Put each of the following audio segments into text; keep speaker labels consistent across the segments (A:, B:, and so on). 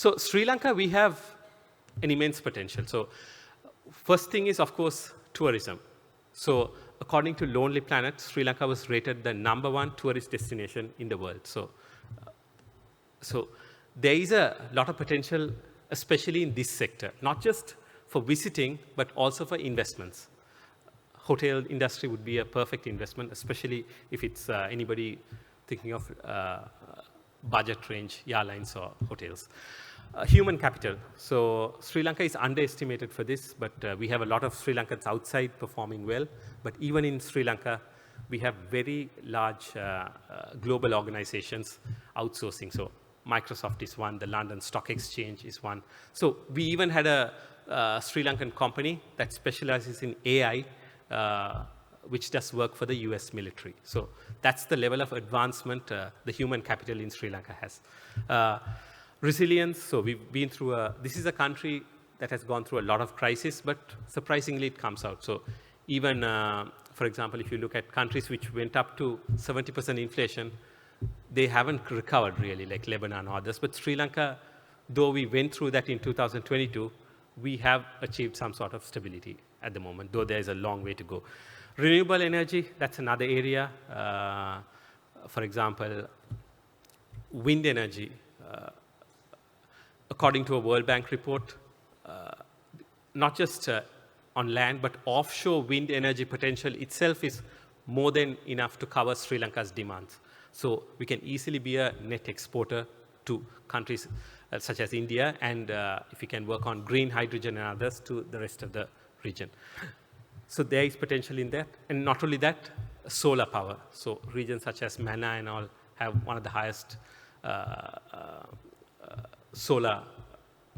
A: So Sri Lanka, we have an immense potential. So first thing is, of course, tourism. So according to Lonely Planet, Sri Lanka was rated the #1 tourist destination in the world. So there is a lot of potential, especially in this sector, not just for visiting, but also for investments. Hotel industry would be a perfect investment, especially if it's anybody thinking of budget range airlines or hotels. Human capital. So Sri Lanka is underestimated for this, but we have a lot of Sri Lankans outside performing well. But even in Sri Lanka, we have very large global organizations outsourcing. So Microsoft is one, the London Stock Exchange is one. So we even had a Sri Lankan company that specializes in AI, which does work for the US military. So that's the level of advancement the human capital in Sri Lanka has. Resilience, so we've been through this is a country that has gone through a lot of crisis, but surprisingly it comes out. So even, for example, if you look at countries which went up to 70% inflation, they haven't recovered really, like Lebanon or others. But Sri Lanka, though we went through that in 2022, we have achieved some sort of stability at the moment, though there is a long way to go. Renewable energy, that's another area. For example, wind energy. According to a World Bank report, not just on land, but offshore wind energy potential itself is more than enough to cover Sri Lanka's demands. So we can easily be a net exporter to countries such as India, and if we can work on green hydrogen and others, to the rest of the region. So there is potential in that. And not only that, solar power. So regions such as Mana and all have one of the highest solar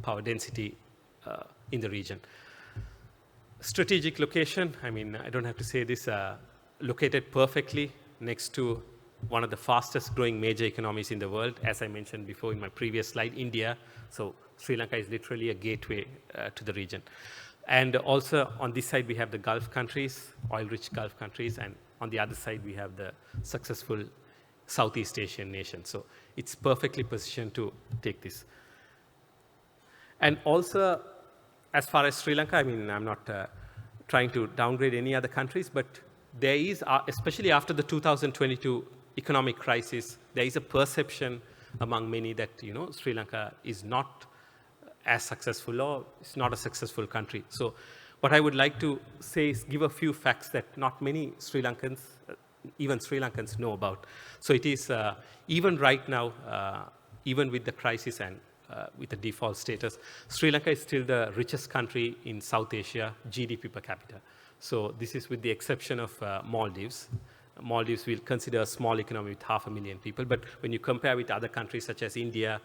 A: power density in the region. Strategic location, I mean, I don't have to say this, located perfectly next to one of the fastest growing major economies in the world, as I mentioned before in my previous slide, India. So Sri Lanka is literally a gateway to the region. And also on this side, we have the Gulf countries, oil-rich Gulf countries, and on the other side, we have the successful Southeast Asian nations. So it's perfectly positioned to take this. And also, as far as Sri Lanka, I mean, I'm not trying to downgrade any other countries, but there is, especially after the 2022 economic crisis, there is a perception among many that, Sri Lanka is not as successful, or it's not a successful country. So what I would like to say is give a few facts that not many Sri Lankans, even Sri Lankans, know about. So it is, even right now, even with the crisis and with the default status, Sri Lanka is still the richest country in South Asia, GDP per capita. So this is with the exception of Maldives. Maldives will consider a small economy with 500,000 people, but when you compare with other countries such as India,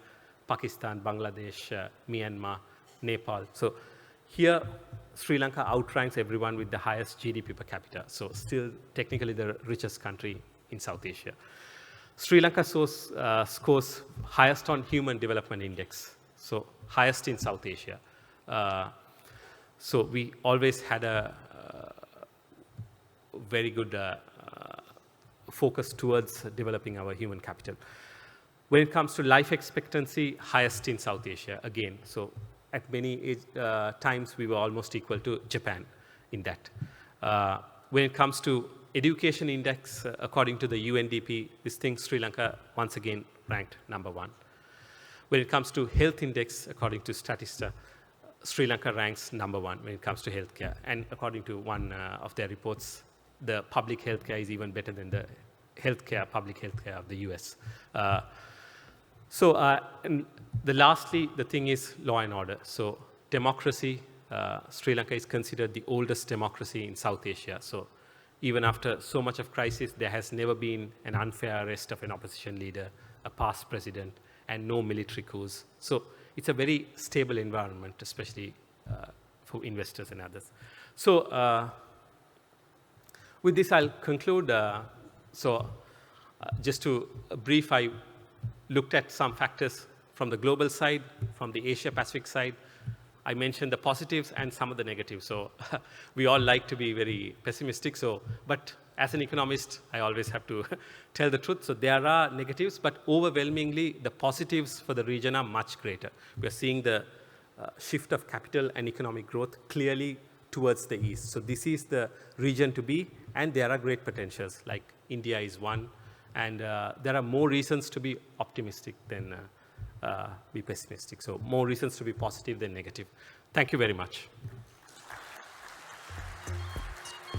A: Pakistan, Bangladesh, Myanmar, Nepal. So here, Sri Lanka outranks everyone with the highest GDP per capita. So still technically the richest country in South Asia. Sri Lanka scores highest on Human Development Index, so highest in South Asia. So we always had a very good focus towards developing our human capital. When it comes to life expectancy, highest in South Asia, again. So at many times, we were almost equal to Japan in that. When it comes to education index, according to the UNDP, this thing, Sri Lanka, once again, ranked #1. When it comes to health index, according to Statista, Sri Lanka ranks #1 when it comes to healthcare. And according to one of their reports, the public healthcare is even better than the public healthcare of the US. And lastly, the thing is law and order. So democracy, Sri Lanka is considered the oldest democracy in South Asia. So even after so much of crisis, there has never been an unfair arrest of an opposition leader, a past president, and no military coups. So it's a very stable environment, especially for investors and others. So with this, I'll conclude. Just to brief, I looked at some factors from the global side, from the Asia-Pacific side, I mentioned the positives and some of the negatives. So we all like to be very pessimistic. So, but as an economist, I always have to tell the truth. So there are negatives, but overwhelmingly, the positives for the region are much greater. We are seeing the shift of capital and economic growth clearly towards the east. So this is the region to be, and there are great potentials, like India is one, and there are more reasons to be optimistic than be pessimistic. So more reasons to be positive than negative. Thank you very much.